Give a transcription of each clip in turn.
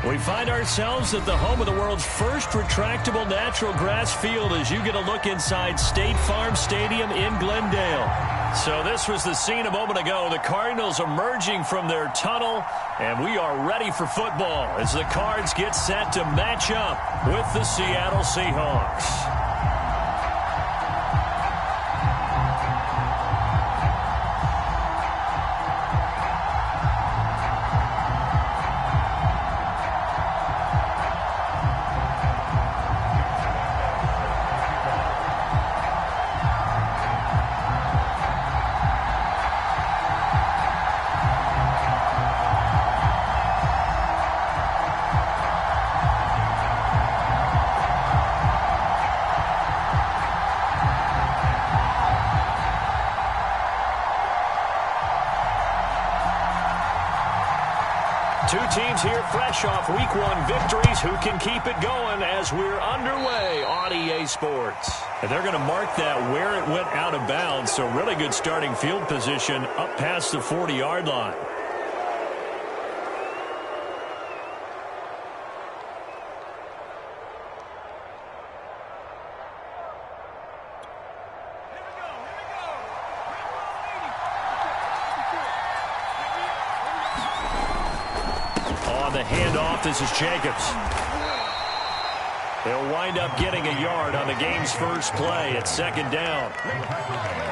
We find ourselves at the home of the world's first retractable natural grass field as you get a look inside State Farm Stadium in Glendale. So this was the scene a moment ago. The Cardinals emerging from their tunnel, and we are ready for football as the Cards get set to match up with the Seattle Seahawks. Two teams here fresh off Week 1 victories. Who can keep it going as we're underway on EA Sports? And they're going to mark that where it went out of bounds. So really good starting field position up past the 40-yard line. The handoff, this is Jacobs. They'll wind up getting a yard on the game's first play at second down.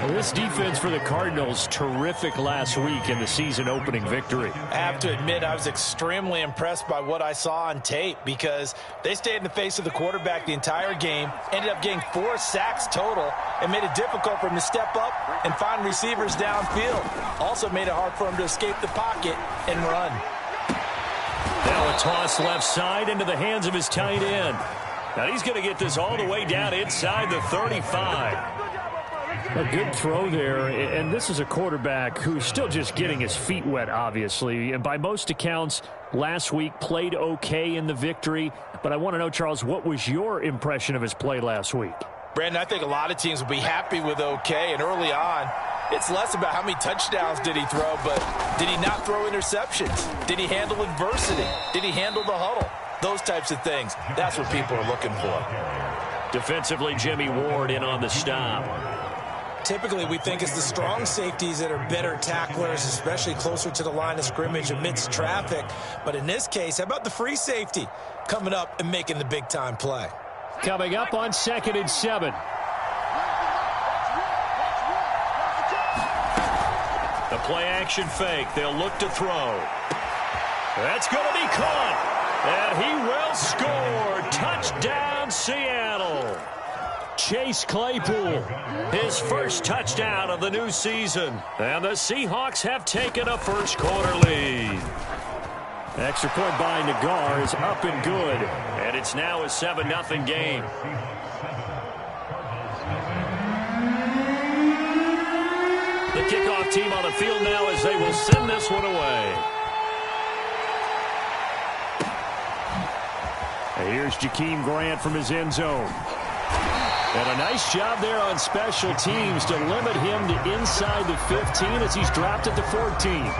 Well, this defense for the Cardinals, terrific last week in the season-opening victory. I have to admit, I was extremely impressed by what I saw on tape because they stayed in the face of the quarterback the entire game, ended up getting 4 sacks total, and made it difficult for him to step up and find receivers downfield. Also made it hard for him to escape the pocket and run. Now a toss left side into the hands of his tight end. Now he's going to get this all the way down inside the 35. A good throw there, and this is a quarterback who's still just getting his feet wet, obviously. And by most accounts, last week played okay in the victory. But I want to know, Charles, what was your impression of his play last week? Brandon, I think a lot of teams will be happy with okay, and early on, it's less about how many touchdowns did he throw, but did he not throw interceptions? Did he handle adversity? Did he handle the huddle? Those types of things. That's what people are looking for. Defensively, Jimmy Ward in on the stop. Typically, we think it's the strong safeties that are better tacklers, especially closer to the line of scrimmage amidst traffic. But in this case, how about the free safety coming up and making the big-time play? Coming up on 2nd and 7. The play-action fake. They'll look to throw. That's going to be caught. And he will score. Touchdown, Seattle. Chase Claypool, his first touchdown of the new season. And the Seahawks have taken a first-quarter lead. Extra point by Nagar is up and good. And it's now a 7-0 game. The kickoff team on the field now as they will send this one away. And here's Jakeem Grant from his end zone. And a nice job there on special teams to limit him to inside the 15 as he's dropped at the 14.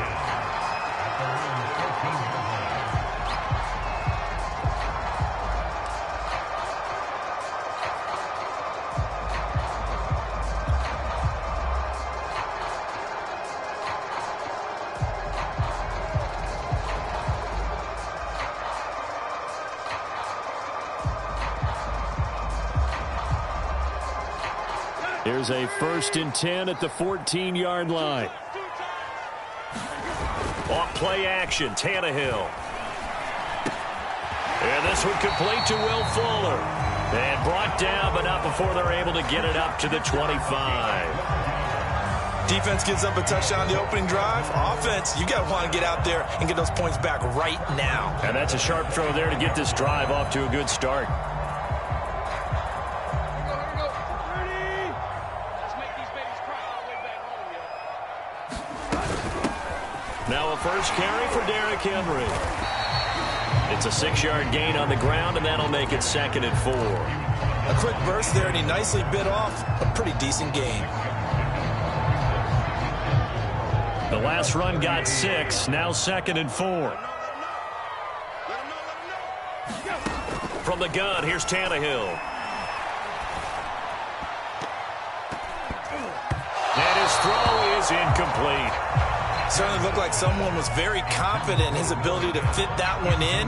Here's a 1st and 10 at the 14-yard line. Off play action, Tannehill. And this one complete to Will Fuller. And brought down, but not before they're able to get it up to the 25. Defense gives up a touchdown the opening drive. Offense, you got to want to get out there and get those points back right now. And that's a sharp throw there to get this drive off to a good start. Now a first carry for Derrick Henry. It's a 6-yard gain on the ground, and that'll make it 2nd and 4. A quick burst there, and he nicely bit off a pretty decent gain. The last run got 6, now 2nd and 4. From the gun, here's Tannehill. And his throw is incomplete. Certainly looked like someone was very confident in his ability to fit that one in.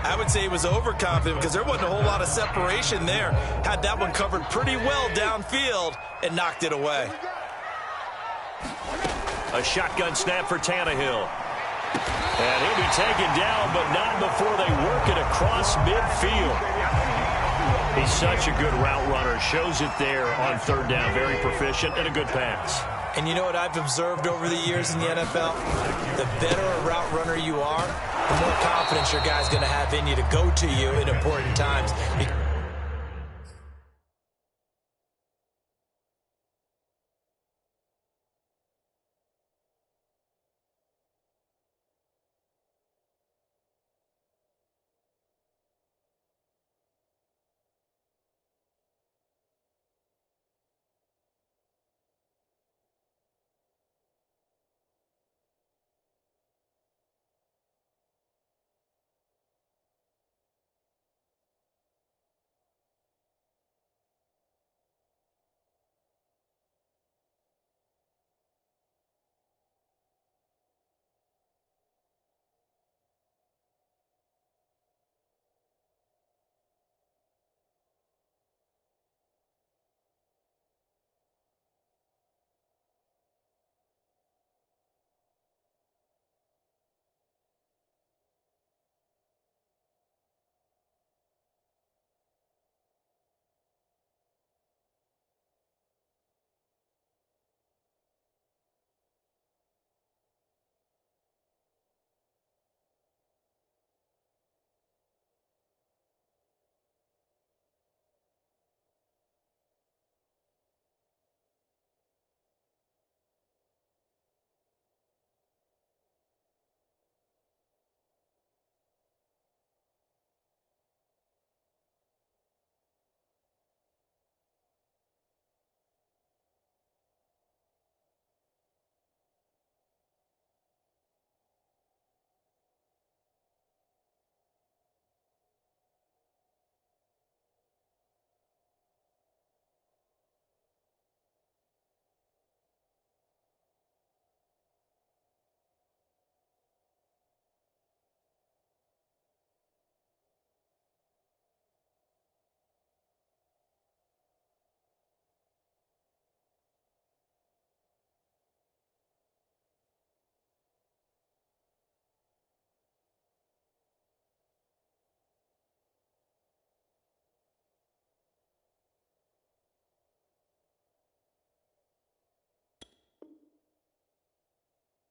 I would say he was overconfident because there wasn't a whole lot of separation there. Had that one covered pretty well downfield and knocked it away. A shotgun snap for Tannehill. And he'll be taken down, but not before they work it across midfield. He's such a good route runner. Shows it there on third down. Very proficient and a good pass. And you know what I've observed over the years in the NFL? The better a route runner you are, the more confidence your guy's going to have in you to go to you in important times.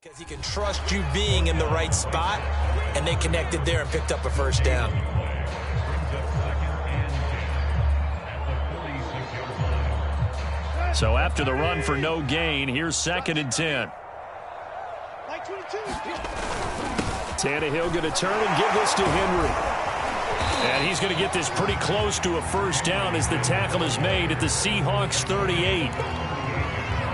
Because he can trust you being in the right spot, and they connected there and picked up a first down. So after the run for no gain, here's 2nd and 10. Tannehill going to turn and give this to Henry. And he's going to get this pretty close to a first down as the tackle is made at the Seahawks 38.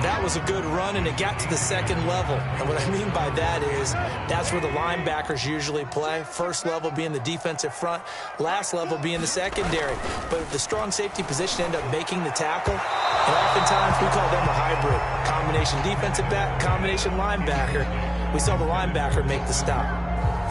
That was a good run, and it got to the second level. And what I mean by that is that's where the linebackers usually play. First level being the defensive front, last level being the secondary. But if the strong safety position end up making the tackle, and oftentimes we call them a hybrid. Combination defensive back, combination linebacker. We saw the linebacker make the stop.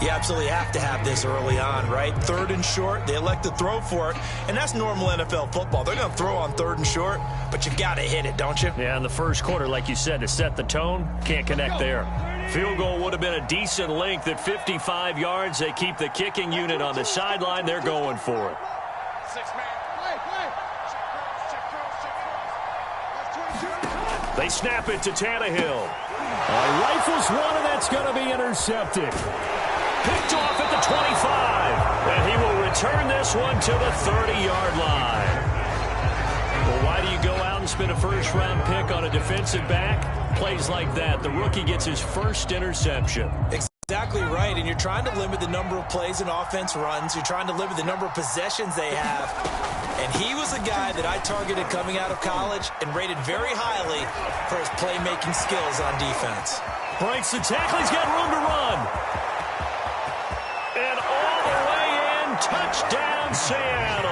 You absolutely have to have this early on, right? 3rd and short, they elect to throw for it, and that's normal NFL football. They're going to throw on 3rd and short, but you got to hit it, don't you? Yeah, in the first quarter, like you said, to set the tone, can't connect there. Field goal would have been a decent length at 55 yards. They keep the kicking unit on the sideline. They're going for it. They snap it to Tannehill. Rifles one, and that's going to be intercepted. Picked off at the 25, and he will return this one to the 30-yard line. Well, why do you go out and spend a first-round pick on a defensive back? Plays like that. The rookie gets his first interception. Exactly right, and you're trying to limit the number of plays an offense runs. You're trying to limit the number of possessions they have. And he was a guy that I targeted coming out of college and rated very highly for his playmaking skills on defense. Breaks the tackle. He's got room to run. And all the way in, Touchdown, Seattle.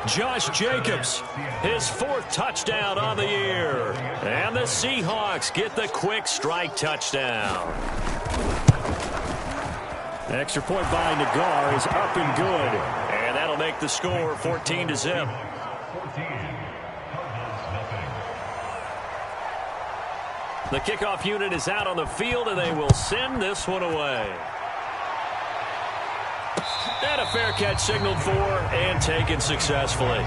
Josh Jacobs, his 4th touchdown on the year. And the Seahawks get the quick strike touchdown. The extra point by Nagar is up and good. And that'll make the score 14-0. The kickoff unit is out on the field, and they will send this one away. And a fair catch signaled for and taken successfully.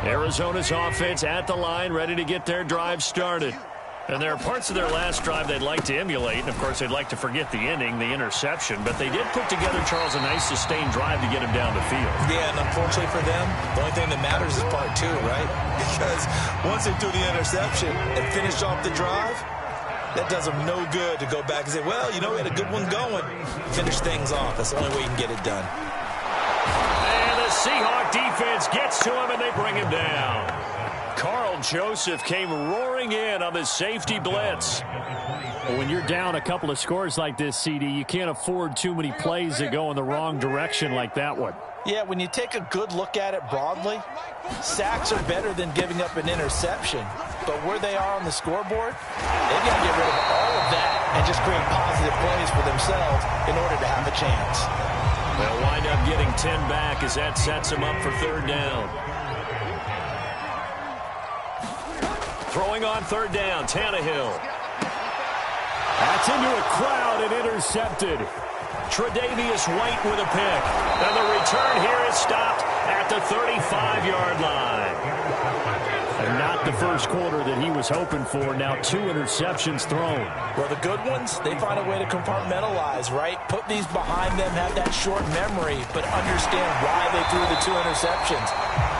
Arizona's offense at the line, ready to get their drive started. And there are parts of their last drive they'd like to emulate. And, of course, they'd like to forget the ending, the interception. But they did put together, Charles, a nice sustained drive to get him down the field. Yeah, and unfortunately for them, the only thing that matters is part 2, right? Because once they threw the interception and finished off the drive, that does them no good to go back and say, well, you know, we had a good one going. Finish things off. That's the only way you can get it done. And the Seahawk defense gets to him, and they bring him down. Carl Joseph came roaring in on the safety blitz. Well, when you're down a couple of scores like this, CD, you can't afford too many plays that go in the wrong direction like that one. Yeah, when you take a good look at it broadly, sacks are better than giving up an interception. But where they are on the scoreboard, they've got to get rid of all of that and just create positive plays for themselves in order to have a chance. They'll wind up getting 10 back as that sets them up for 3rd down. Throwing on 3rd down, Tannehill. That's into a crowd and intercepted. Tre'Davious White with a pick. And the return here is stopped at the 35-yard line. And not the first quarter that he was hoping for. Now 2 interceptions thrown. Well, the good ones, they find a way to compartmentalize, right? Put these behind them, have that short memory, but understand why they threw the 2 interceptions.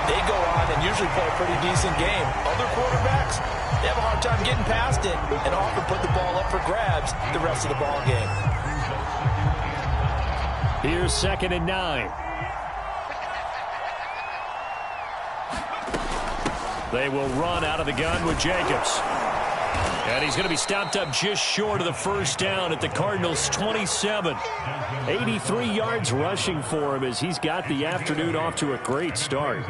They go on and usually play a pretty decent game. Other quarterbacks, they have a hard time getting past it and often put the ball up for grabs the rest of the ball game. Here's 2nd and 9. They will run out of the gun with Jacobs. And he's going to be stopped up just short of the 1st down at the Cardinals' 27. 83 yards rushing for him as he's got the afternoon off to a great start.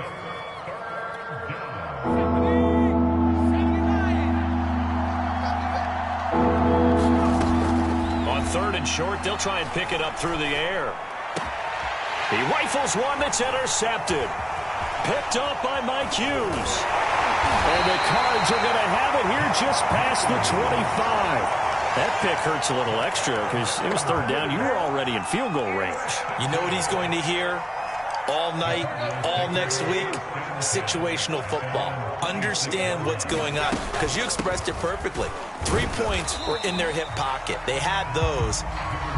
On 3rd and short, they'll try and pick it up through the air. He rifles one that's intercepted. Picked up by Mike Hughes. And the Cards are going to have it here just past the 25. That pick hurts a little extra because it was 3rd down. You were already in field goal range. You know what he's going to hear all night, all next week? Situational football. Understand what's going on, because you expressed it perfectly. 3 points were in their hip pocket. They had those.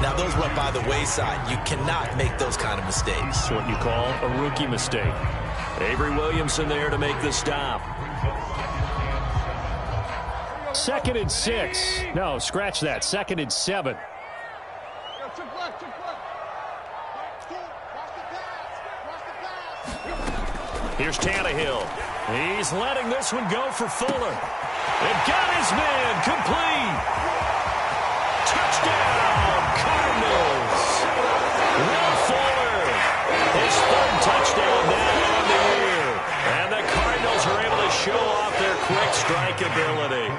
Now, those went by the wayside. You cannot make those kind of mistakes. It's what you call a rookie mistake. Avery Williamson there to make the stop. 2nd and 6. No, scratch that. 2nd and 7. Here's Tannehill. He's letting this one go for Fuller. And got his man complete. Touchdown, Cardinals. Will Fuller, his 3rd touchdown now on the year. And the Cardinals are able to show off their quick strike ability.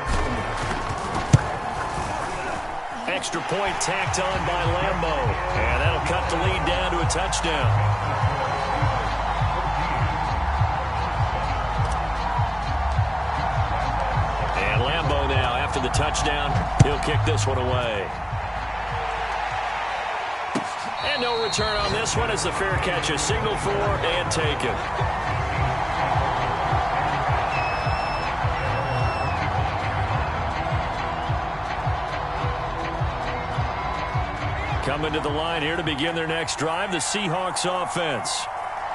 Extra point tacked on by Lambo. And that'll cut the lead down to a touchdown. Lambo now, after the touchdown, he'll kick this one away. And no return on this one as the fair catch is signaled for and taken. Coming to the line here to begin their next drive, the Seahawks offense.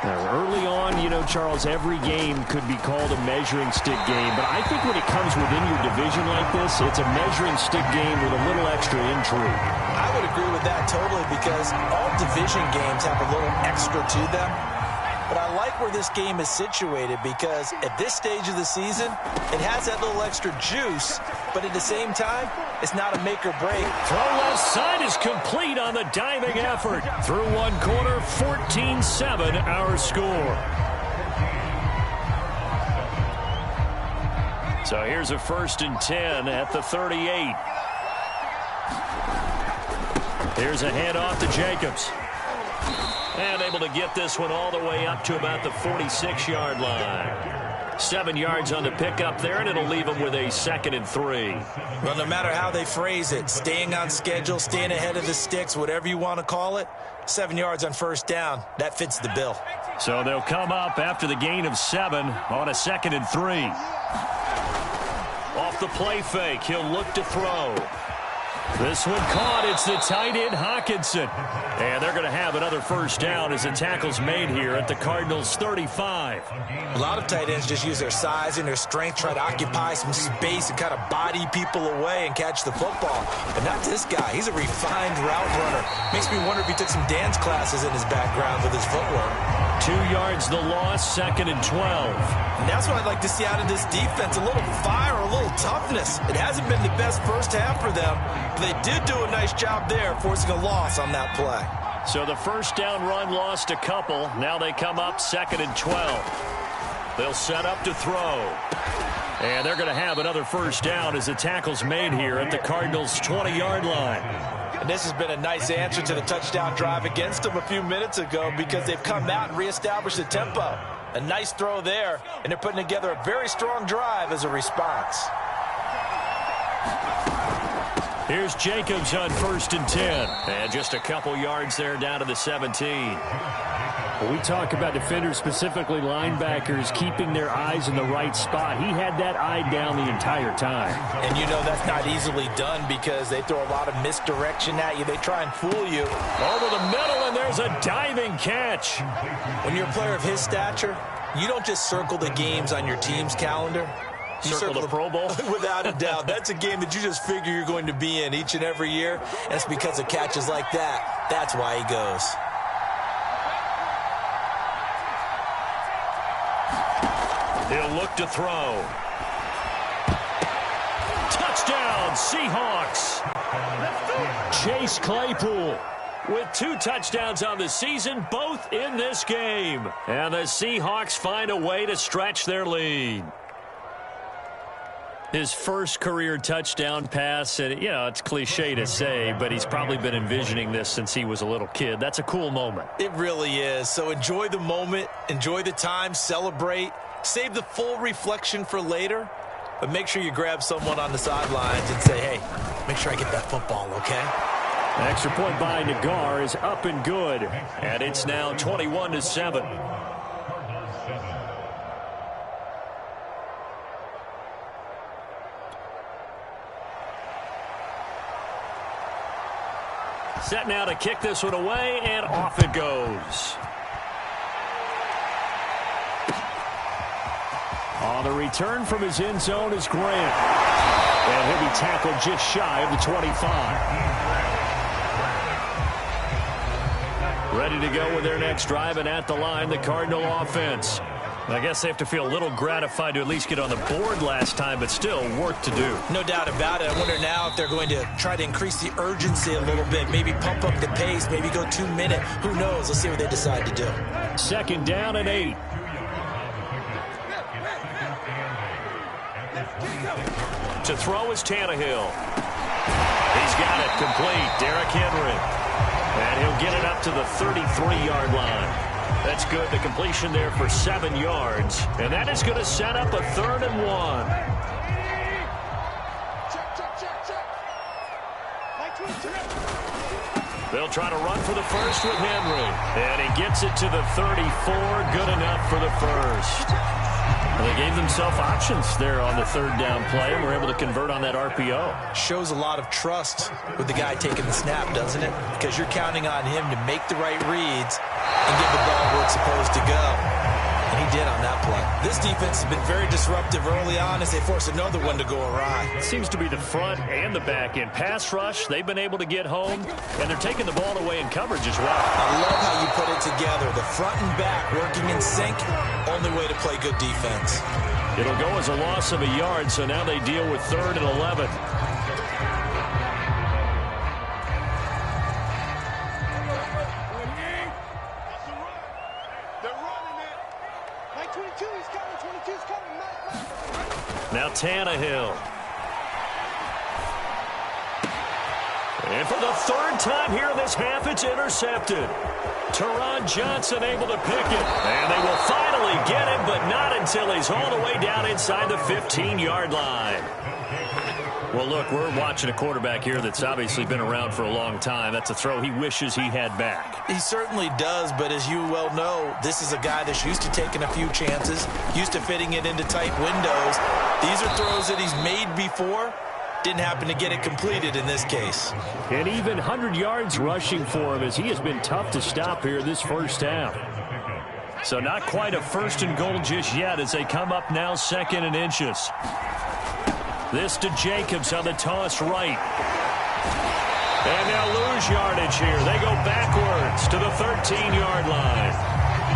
Early on, you know, Charles, every game could be called a measuring stick game. But I think when it comes within your division like this, it's a measuring stick game with a little extra intrigue. I would agree with that totally because all division games have a little extra to them. But I like where this game is situated because at this stage of the season, it has that little extra juice, but at the same time, it's not a make or break. Throw left side is complete on the diving effort. Through one quarter, 14-7 our score. So here's a 1st and 10 at the 38. Here's a handoff to Jacobs. And able to get this one all the way up to about the 46-yard line. 7 yards on the pickup there, and it'll leave them with a 2nd and 3. Well, no matter how they phrase it, staying on schedule, staying ahead of the sticks, whatever you want to call it, 7 yards on 1st down, that fits the bill. So they'll come up after the gain of 7 on a 2nd and 3. Off the play fake, he'll look to throw. This one caught. It's the tight end, Hawkinson. And they're going to have another 1st down as the tackle's made here at the Cardinals' 35. A lot of tight ends just use their size and their strength, try to occupy some space and kind of body people away and catch the football. But not this guy. He's a refined route runner. Makes me wonder if he took some dance classes in his background with his footwork. 2 yards the loss, 2nd and 12. And that's what I'd like to see out of this defense, a little fire, a little toughness. It hasn't been the best first half for them, but they did do a nice job there forcing a loss on that play. So the 1st down run lost a couple. Now they come up 2nd and 12. They'll set up to throw. And they're going to have another 1st down as the tackle's made here at the Cardinals' 20-yard line. And this has been a nice answer to the touchdown drive against them a few minutes ago because they've come out and reestablished the tempo. A nice throw there, and they're putting together a very strong drive as a response. Here's Jacobs on 1st and 10. And just a couple yards there down to the 17. When we talk about defenders, specifically linebackers, keeping their eyes in the right spot, he had that eye down the entire time. And you know that's not easily done because they throw a lot of misdirection at you. They try and fool you. Over the middle, and there's a diving catch. When you're a player of his stature, you don't just circle the games on your team's calendar. You circle the Pro Bowl? Without a doubt. That's a game that you just figure you're going to be in each and every year. And it's because of catches like that. That's why he goes. He'll look to throw. Touchdown, Seahawks. Chase Claypool with 2 touchdowns on the season, both in this game. And the Seahawks find a way to stretch their lead. His first career touchdown pass, and, you know, it's cliche to say, but he's probably been envisioning this since he was a little kid. That's a cool moment. It really is. So enjoy the moment, enjoy the time, celebrate, save the full reflection for later, but make sure you grab someone on the sidelines and say, hey, make sure I get that football, okay? An extra point by Nagar is up and good. And it's now 21-7. Set now to kick this one away, and off it goes. On the return from his end zone is Grant. And he'll be tackled just shy of the 25. Ready to go with their next drive, and at the line, the Cardinal offense. I guess they have to feel a little gratified to at least get on the board last time, but still work to do. No doubt about it. I wonder now if they're going to try to increase the urgency a little bit, maybe pump up the pace, maybe go 2 minute. Who knows? Let's see what they decide to do. 2nd down and 8. To throw is Tannehill. He's got it complete. Derrick Henry. And he'll get it up to the 33-yard line. That's good. The completion there for 7 yards. And that is going to set up a 3rd and 1. They'll try to run for the first with Henry. And he gets it to the 34. Good enough for the first. Well, they gave themselves options there on the 3rd down play and were able to convert on that RPO. Shows a lot of trust with the guy taking the snap, doesn't it? Because you're counting on him to make the right reads and give the ball where it's supposed to go. And he did on that play. This defense has been very disruptive early on as they force another one to go awry. It seems to be the front and the back end. Pass rush, they've been able to get home, and they're taking the ball away in coverage as well. I love how you put it together. The front and back working in sync, only way to play good defense. It'll go as a loss of a yard, so now they deal with 3rd and 11. Now Tannehill. And for the 3rd time here in this half, it's intercepted. Teron Johnson able to pick it. And they will finally get him, but not until he's all the way down inside the 15-yard line. Well, look, we're watching a quarterback here that's obviously been around for a long time. That's a throw he wishes he had back. He certainly does, but as you well know, this is a guy that's used to taking a few chances, used to fitting it into tight windows. These are throws that he's made before. Didn't happen to get it completed in this case. And even 100 yards rushing for him as he has been tough to stop here this first half. So not quite a 1st and goal just yet as they come up now 2nd and inches. This to Jacobs on the toss right. And they'll lose yardage here. They go backwards to the 13-yard line.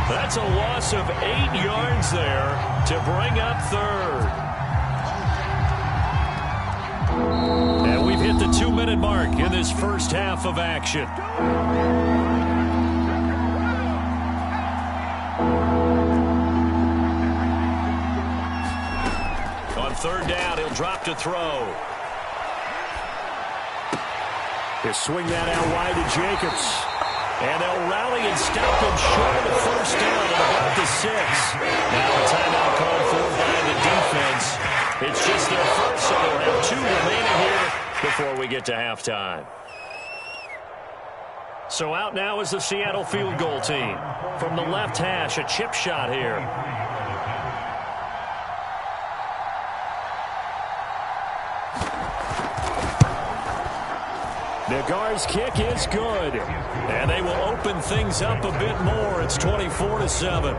That's a loss of 8 yards there to bring up 3rd. And we've hit the 2-minute mark in this first half of action. On 3rd down, he'll drop to throw. They swing that out wide to Jacobs. And they'll rally and stop him short of the 1st down at about the 6. Now a timeout called for by the defense. It's just their first, so they'll have 2 remaining here before we get to halftime. So out now is the Seattle field goal team. From the left hash, a chip shot here. Nagar's kick is good. And they will open things up a bit more. It's 24-7.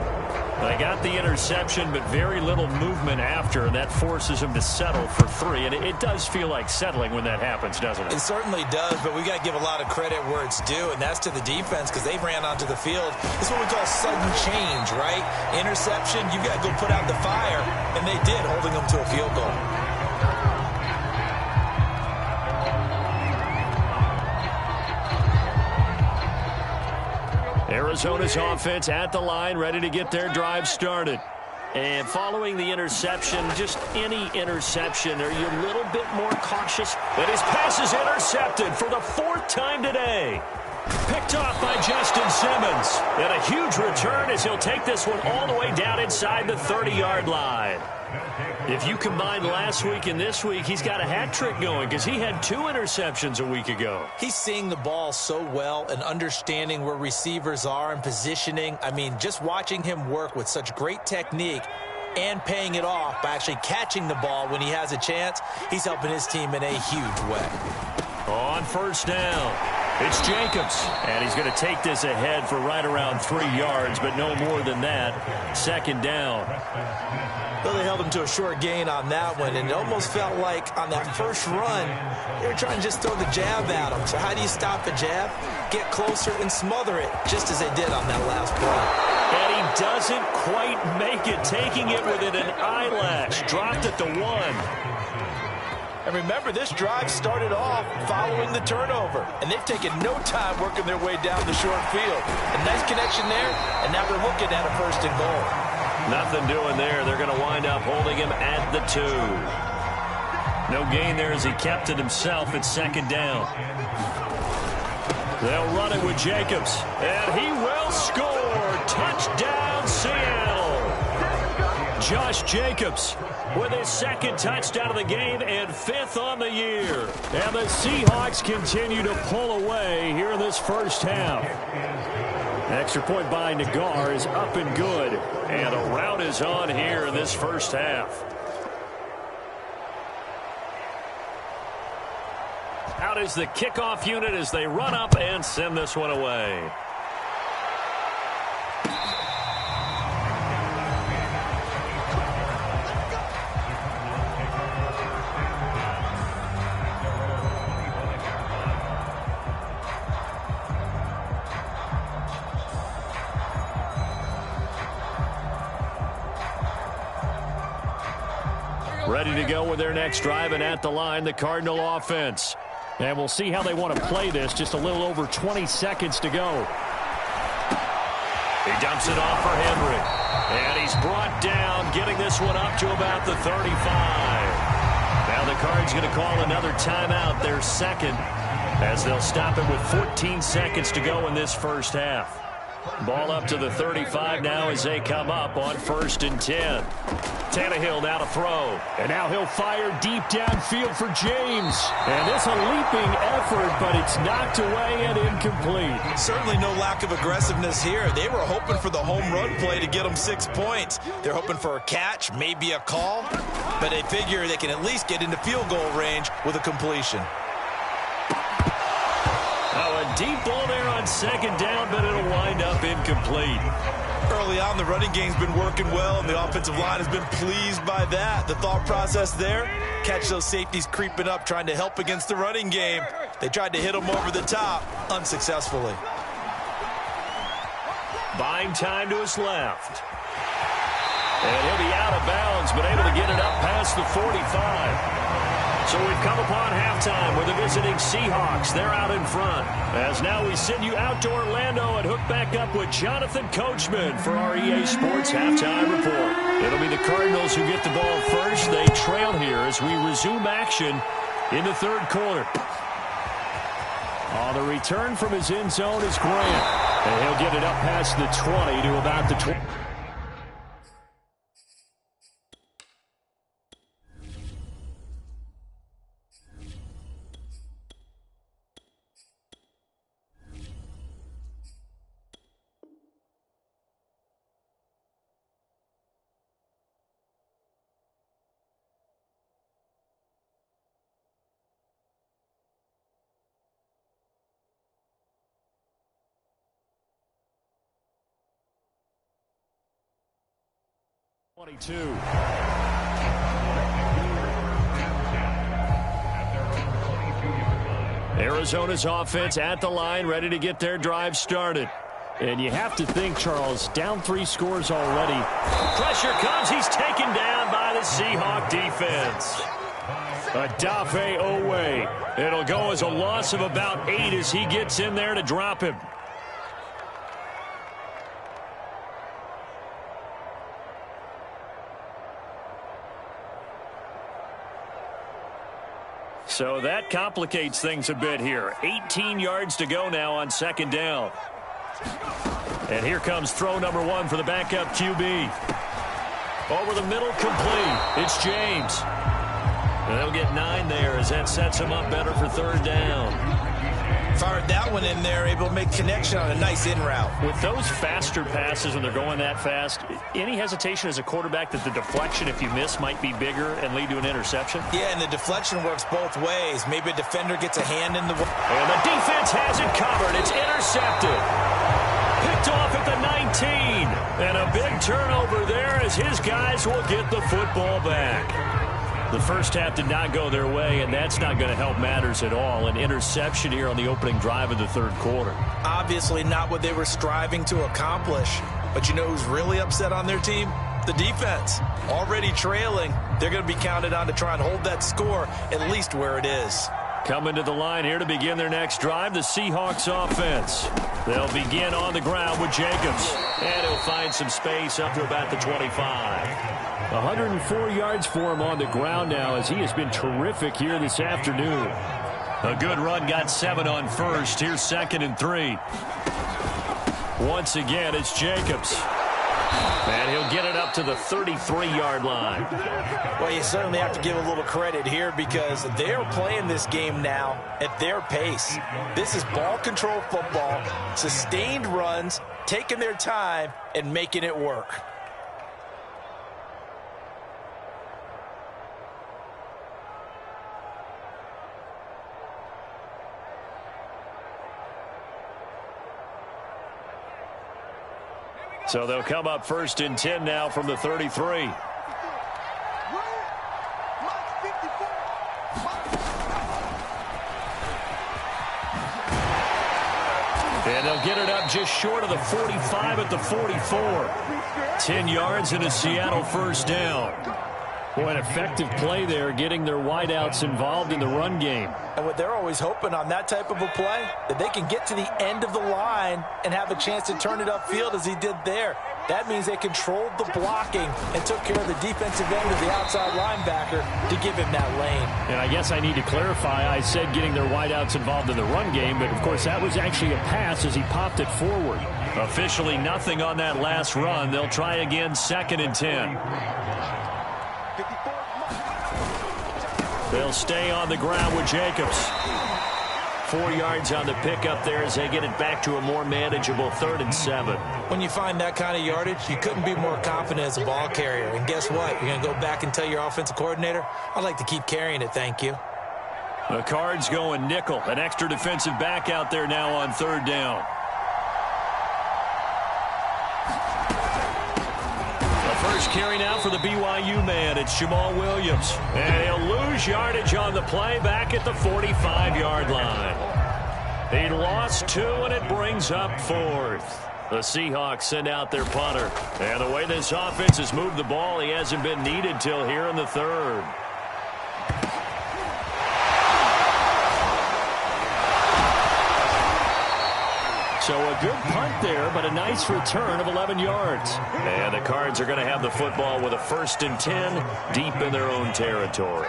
They got the interception, but very little movement after, and that forces them to settle for 3. And it does feel like settling when that happens, doesn't it? It certainly does, but we got to give a lot of credit where it's due, and that's to the defense because they ran onto the field. This is what we call sudden change, right? Interception, you got to go put out the fire, and they did, holding them to a field goal. Arizona's offense at the line, ready to get their drive started. And following the interception, just any interception, are you a little bit more cautious? But his pass is intercepted for the 4th time today. Picked off by Justin Simmons. And a huge return as he'll take this one all the way down inside the 30-yard line. If you combine last week and this week, he's got a hat trick going because he had 2 interceptions a week ago. He's seeing the ball so well and understanding where receivers are and positioning. I mean, just watching him work with such great technique and paying it off by actually catching the ball when he has a chance, he's helping his team in a huge way. On 1st down, it's Jacobs. And he's going to take this ahead for right around 3 yards, but no more than that. 2nd down. Well, they held him to a short gain on that one, and it almost felt like on that first run, they were trying to just throw the jab at him. So how do you stop a jab? Get closer and smother it, just as they did on that last play. And he doesn't quite make it, taking it within an eyelash. Dropped at the 1. And remember, this drive started off following the turnover, and they've taken no time working their way down the short field. A nice connection there, and now they're looking at a 1st and goal. Nothing doing there. They're going to wind up holding him at the 2. No gain there as he kept it himself at 2nd down. They'll run it with Jacobs, and he will score. Touchdown, Seattle. Josh Jacobs with his 2nd touchdown of the game and 5th on the year. And the Seahawks continue to pull away here in this first half. Extra point by Nagar is up and good. And a rout is on here in this first half. Out is the kickoff unit as they run up and send this one away. ready to go with their next drive, and at the line, the Cardinal offense. And we'll see how they want to play this. Just a little over 20 seconds to go. He dumps it off for Henry. And he's brought down, getting this one up to about the 35. Now the Cards going to call another timeout, their second, as they'll stop it with 14 seconds to go in this first half. Ball up to the 35 now as they come up on 1st and 10. Tannehill now to throw. And now he'll fire deep downfield for James. And it's a leaping effort, but it's knocked away and incomplete. Certainly no lack of aggressiveness here. They were hoping for the home run play to get them 6 points. They're hoping for a catch, maybe a call, but they figure they can at least get into field goal range with a completion. Oh, a deep ball there on 2nd down, but it'll wind up incomplete. Early on, the running game's been working well, and the offensive line has been pleased by that. The thought process there, catch those safeties creeping up, trying to help against the running game. They tried to hit them over the top, unsuccessfully. Buying time to his left. And he'll be out of bounds, but able to get it up past the 45. So we've come upon halftime with the visiting Seahawks. They're out in front. As now we send you out to Orlando and hook back up with Jonathan Coachman for our EA Sports Halftime Report. It'll be the Cardinals who get the ball first. They trail here as we resume action in the 3rd quarter. The return from his end zone is Grant. And he'll get it up past the 20 to about the 20. Arizona's offense at the line, ready to get their drive started. And you have to think, Charles, down 3 scores already. Pressure comes. He's taken down by the Seahawk defense. Adafe Owe. It'll go as a loss of about 8 as he gets in there to drop him. So that complicates things a bit here. 18 yards to go now on 2nd down. And here comes throw number 1 for the backup QB. Over the middle, complete. It's James. And they'll get 9 there as that sets him up better for 3rd down. Fired that one in there, able to make connection on a nice in route. With those faster passes when they're going that fast, any hesitation as a quarterback that the deflection, if you miss, might be bigger and lead to an interception? Yeah, and the deflection works both ways. Maybe a defender gets a hand in the... And the defense has it covered. It's intercepted. Picked off at the 19. And a big turnover there as his guys will get the football back. The first half did not go their way, and that's not going to help matters at all. An interception here on the opening drive of the 3rd quarter. Obviously not what they were striving to accomplish. But you know who's really upset on their team? The defense. Already trailing. They're going to be counted on to try and hold that score at least where it is. Coming to the line here to begin their next drive, the Seahawks offense. They'll begin on the ground with Jacobs. And he'll find some space up to about the 25. 104 yards for him on the ground now as he has been terrific here this afternoon. A good run, got 7 on 1st. Here's 2nd and 3. Once again, it's Jacobs. And he'll get it up to the 33-yard line. Well, you certainly have to give a little credit here because they're playing this game now at their pace. This is ball control football, sustained runs, taking their time, and making it work. So they'll come up 1st and 10 now from the 33. And they'll get it up just short of the 45 at the 44. 10 yards and a Seattle 1st down. Boy, an effective play there, getting their wideouts involved in the run game. And what they're always hoping on that type of a play, that they can get to the end of the line and have a chance to turn it upfield as he did there. That means they controlled the blocking and took care of the defensive end of the outside linebacker to give him that lane. And I guess I need to clarify, I said getting their wideouts involved in the run game, but of course that was actually a pass as he popped it forward. Officially nothing on that last run. They'll try again, 2nd and 10. They'll stay on the ground with Jacobs. 4 yards on the pickup there as they get it back to a more manageable 3rd and 7. When you find that kind of yardage, you couldn't be more confident as a ball carrier. And guess what? You're going to go back and tell your offensive coordinator, I'd like to keep carrying it, thank you. The Cards going nickel. An extra defensive back out there now on 3rd down. First carry now for the BYU man. It's Jamal Williams. And he'll lose yardage on the play back at the 45-yard line. He lost 2, and it brings up 4th. The Seahawks send out their punter. And the way this offense has moved the ball, he hasn't been needed till here in the 3rd. So a good punt there, but a nice return of 11 yards. And the Cards are going to have the football with a 1st and 10 deep in their own territory.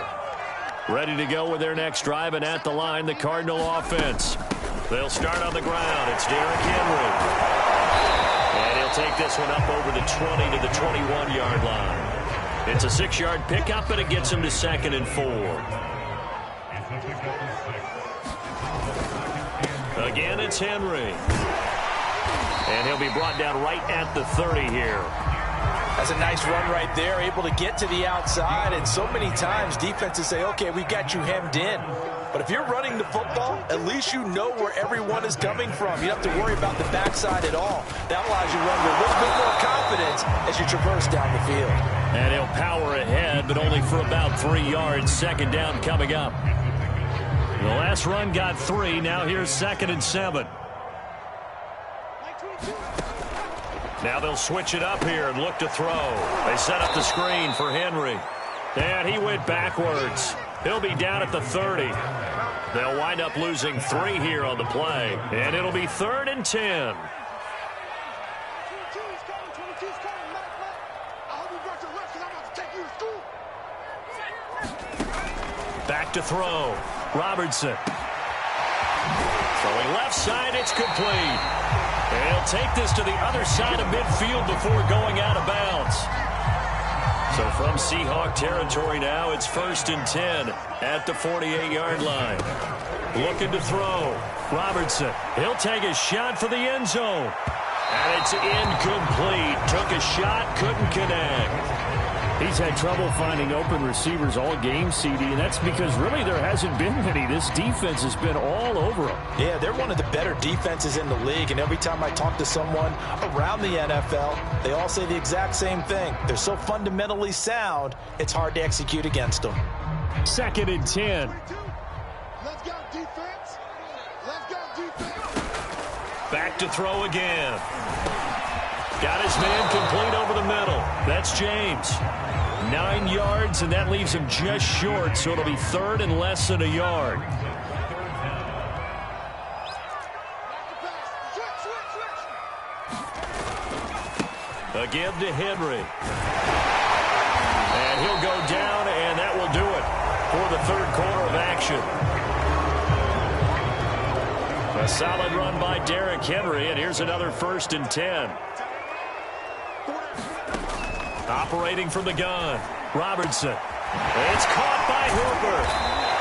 Ready to go with their next drive, and at the line, the Cardinal offense. They'll start on the ground. It's Derrick Henry. And he'll take this one up over the 20 to the 21-yard line. It's a 6-yard pickup, and it gets him to 2nd and 4. Again, it's Henry. And he'll be brought down right at the 30 here. That's a nice run right there, able to get to the outside. And so many times defenses say, okay, we got you hemmed in. But if you're running the football, at least you know where everyone is coming from. You don't have to worry about the backside at all. That allows you to run with a little bit more confidence as you traverse down the field. And he'll power ahead, but only for about 3 yards. 2nd down coming up. The last run got 3. Now here's 2nd and 7. Now they'll switch it up here and look to throw. They set up the screen for Henry. And he went backwards. He'll be down at the 30. They'll wind up losing 3 here on the play. And it'll be 3rd and 10. Back to throw. Robertson. Throwing left side, it's complete. And he'll take this to the other side of midfield before going out of bounds. So from Seahawk territory now, it's 1st and 10 at the 48-yard line. Looking to throw. Robertson. He'll take a shot for the end zone. And it's incomplete. Took a shot, couldn't connect. He's had trouble finding open receivers all game, CD, and that's because really there hasn't been many. This defense has been all over him. Yeah, they're one of the better defenses in the league, and every time I talk to someone around the NFL, they all say the exact same thing. They're so fundamentally sound, it's hard to execute against them. 2nd and 10. Let's go, defense. Let's go, defense. Back to throw again. Got his man complete over the middle. That's James. 9 yards, and that leaves him just short, so it'll be 3rd and less than a yard. Again to Henry. And he'll go down, and that will do it for the 3rd quarter of action. A solid run by Derrick Henry, and here's another 1st and 10. Operating from the gun, Robertson. It's caught by Hooper.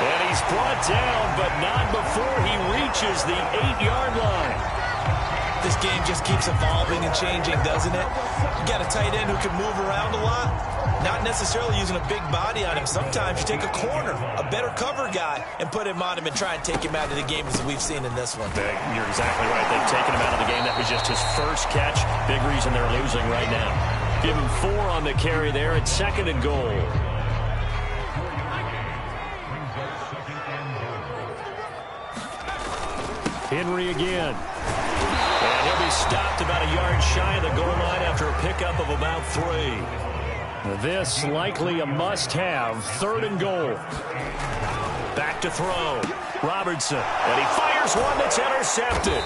And he's brought down, but not before he reaches the 8-yard line. This game just keeps evolving and changing, doesn't it? You got a tight end who can move around a lot. Not necessarily using a big body on him. Sometimes you take a corner, a better cover guy, and put him on him and try and take him out of the game as we've seen in this one. You're exactly right. They've taken him out of the game. That was just his first catch. Big reason they're losing right now. Give him 4 on the carry there at 2nd and goal. Henry again. And he'll be stopped about a yard shy of the goal line after a pickup of about 3. This likely a must-have. 3rd and goal. Back to throw. Robertson. And he fires one that's intercepted.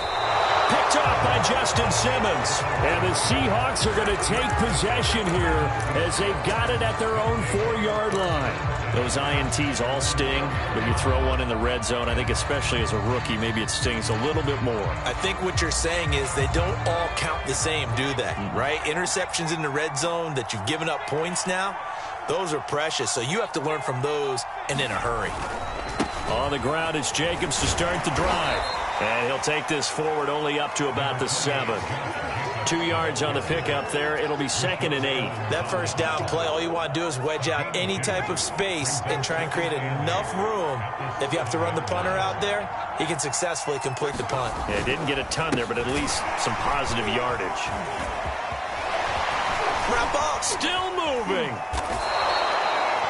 Picked up by Justin Simmons. And the Seahawks are going to take possession here as they've got it at their own 4-yard line. Those INTs all sting, but you throw one in the red zone, I think especially as a rookie, maybe it stings a little bit more. I think what you're saying is they don't all count the same, do they? Right? Interceptions in the red zone that you've given up points now, those are precious. So you have to learn from those and in a hurry. On the ground, it's Jacobs to start the drive. And he'll take this forward only up to about the 7. 2 yards on the pickup there. It'll be 2nd and 8. That first down play, all you want to do is wedge out any type of space and try and create enough room. If you have to run the punter out there, he can successfully complete the punt. Yeah, didn't get a ton there, but at least some positive yardage. Wrap up. Still moving.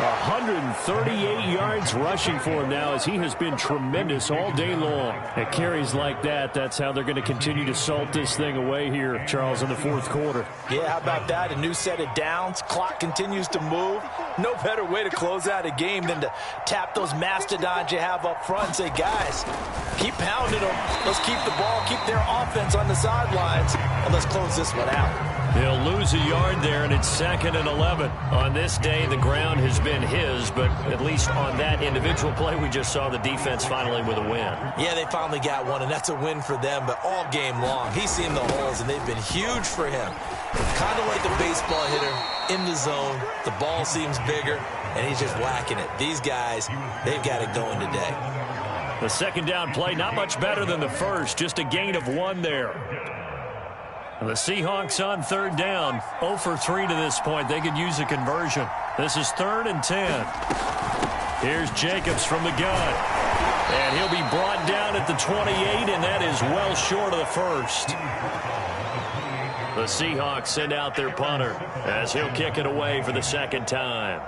138 yards rushing for him now as he has been tremendous all day long. At carries like that, that's how they're going to continue to salt this thing away here, Charles, in the 4th quarter. Yeah, how about that? A new set of downs. Clock continues to move. No better way to close out a game than to tap those mastodons you have up front and say, guys, keep pounding them. Let's keep the ball, keep their offense on the sidelines, and let's close this one out. They'll lose a yard there, and it's 2nd and 11. On this day, the ground has been his, but at least on that individual play, we just saw the defense finally with a win. Yeah, they finally got one, and that's a win for them, but all game long, he's seen the holes, and they've been huge for him. Kind of like a baseball hitter in the zone. The ball seems bigger, and he's just whacking it. These guys, they've got it going today. The 2nd down play, not much better than the first, just a gain of 1 there. The Seahawks on 3rd down, 0 for 3 to this point. They could use a conversion. This is 3rd and 10. Here's Jacobs from the gun. And he'll be brought down at the 28, and that is well short of the first. The Seahawks send out their punter as he'll kick it away for the 2nd time.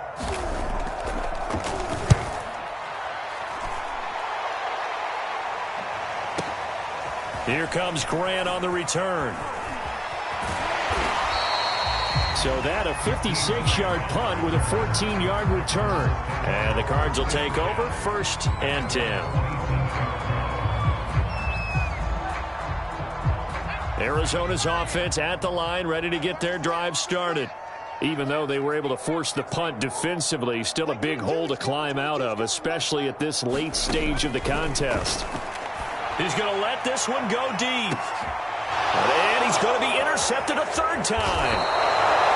Here comes Grant on the return. So that a 56-yard punt with a 14-yard return. And the Cards will take over 1st and 10. Arizona's offense at the line, ready to get their drive started. Even though they were able to force the punt defensively, still a big hole to climb out of, especially at this late stage of the contest. He's going to let this one go deep. And he's going to be intercepted a 3rd time.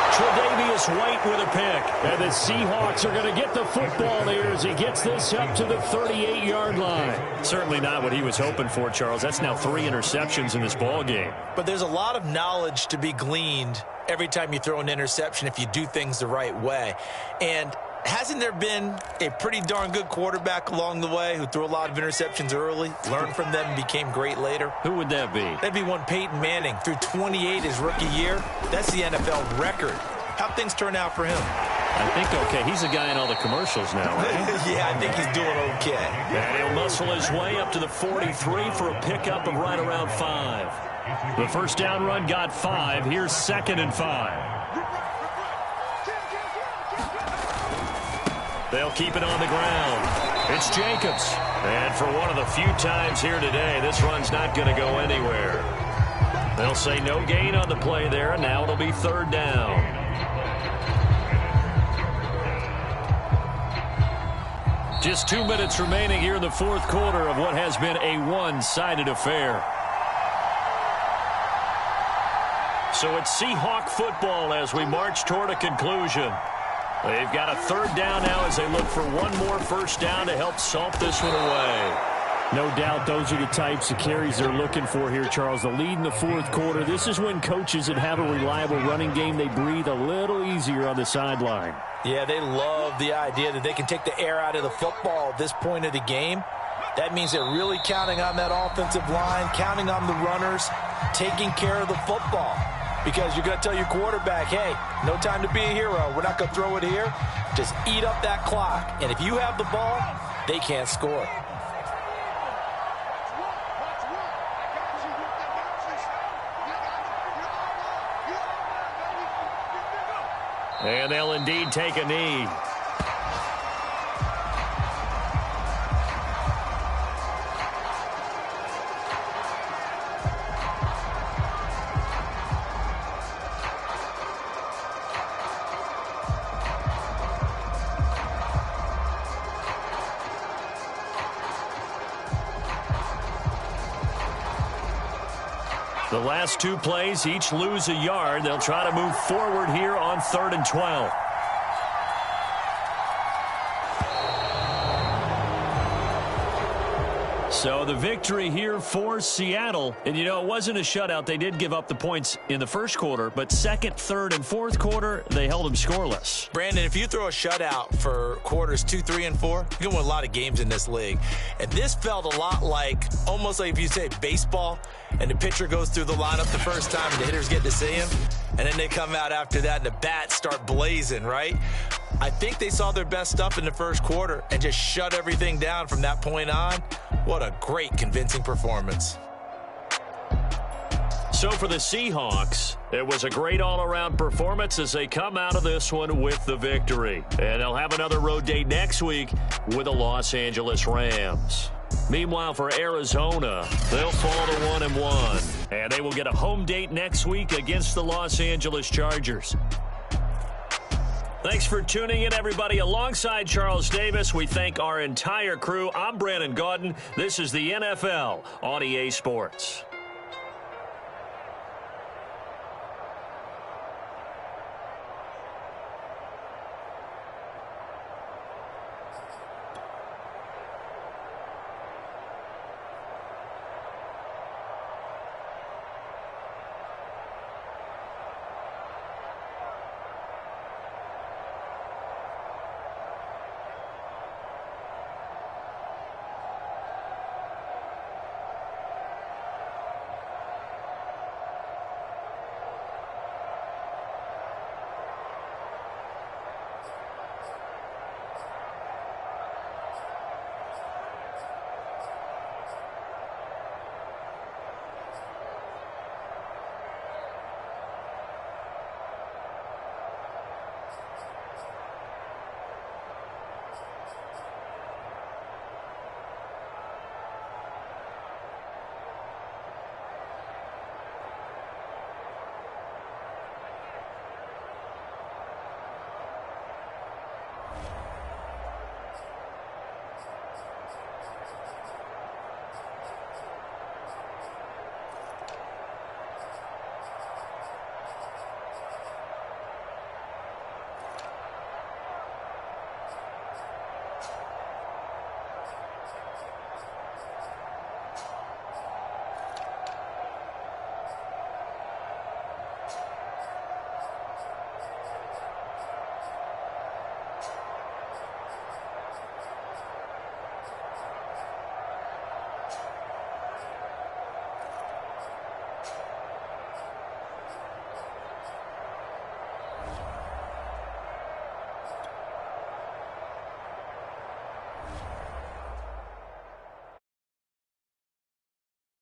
Tre'Davious White with a pick. And the Seahawks are going to get the football there as he gets this up to the 38-yard line. Certainly not what he was hoping for, Charles. That's now 3 interceptions in this ball game. But there's a lot of knowledge to be gleaned every time you throw an interception if you do things the right way. And hasn't there been a pretty darn good quarterback along the way who threw a lot of interceptions early, learned from them, and became great later? Who would that be? That'd be one Peyton Manning. Threw 28 his rookie year. That's the NFL record. How'd things turn out for him? I think okay. He's the guy in all the commercials now, right? Yeah, I think he's doing okay. And he'll muscle his way up to the 43 for a pickup of right around 5. The first down run got 5. Here's 2nd and 5. They'll keep it on the ground. It's Jacobs. And for one of the few times here today, this run's not going to go anywhere. They'll say no gain on the play there, and now it'll be 3rd down. Just 2 minutes remaining here in the 4th quarter of what has been a one-sided affair. So it's Seahawk football as we march toward a conclusion. They've got a 3rd down now as they look for one more first down to help salt this one away. No doubt those are the types of carries they're looking for here, Charles. The lead in the 4th quarter. This is when coaches that have a reliable running game, they breathe a little easier on the sideline. Yeah, they love the idea that they can take the air out of the football at this point of the game. That means they're really counting on that offensive line, counting on the runners, taking care of the football. Because you're going to tell your quarterback, hey, no time to be a hero. We're not going to throw it here. Just eat up that clock. And if you have the ball, they can't score. And they'll indeed take a knee. The last two plays, each lose a yard. They'll try to move forward here on 3rd and 12. So the victory here for Seattle. And, you know, it wasn't a shutout. They did give up the points in the first quarter, but second, third, and fourth quarter, they held them scoreless. Brandon, if you throw a shutout for quarters 2, 3, and 4, you can win a lot of games in this league. And this felt a lot like, almost like if you say baseball, and the pitcher goes through the lineup the first time and the hitters get to see him, and then they come out after that and the bats start blazing, right? I think they saw their best stuff in the first quarter and just shut everything down from that point on. What a great, convincing performance. So for the Seahawks, it was a great all-around performance as they come out of this one with the victory. And they'll have another road date next week with the Los Angeles Rams. Meanwhile, for Arizona, they'll fall to 1-1. And they will get a home date next week against the Los Angeles Chargers. Thanks for tuning in, everybody. Alongside Charles Davis, we thank our entire crew. I'm Brandon Gaudin. This is the NFL on EA Sports.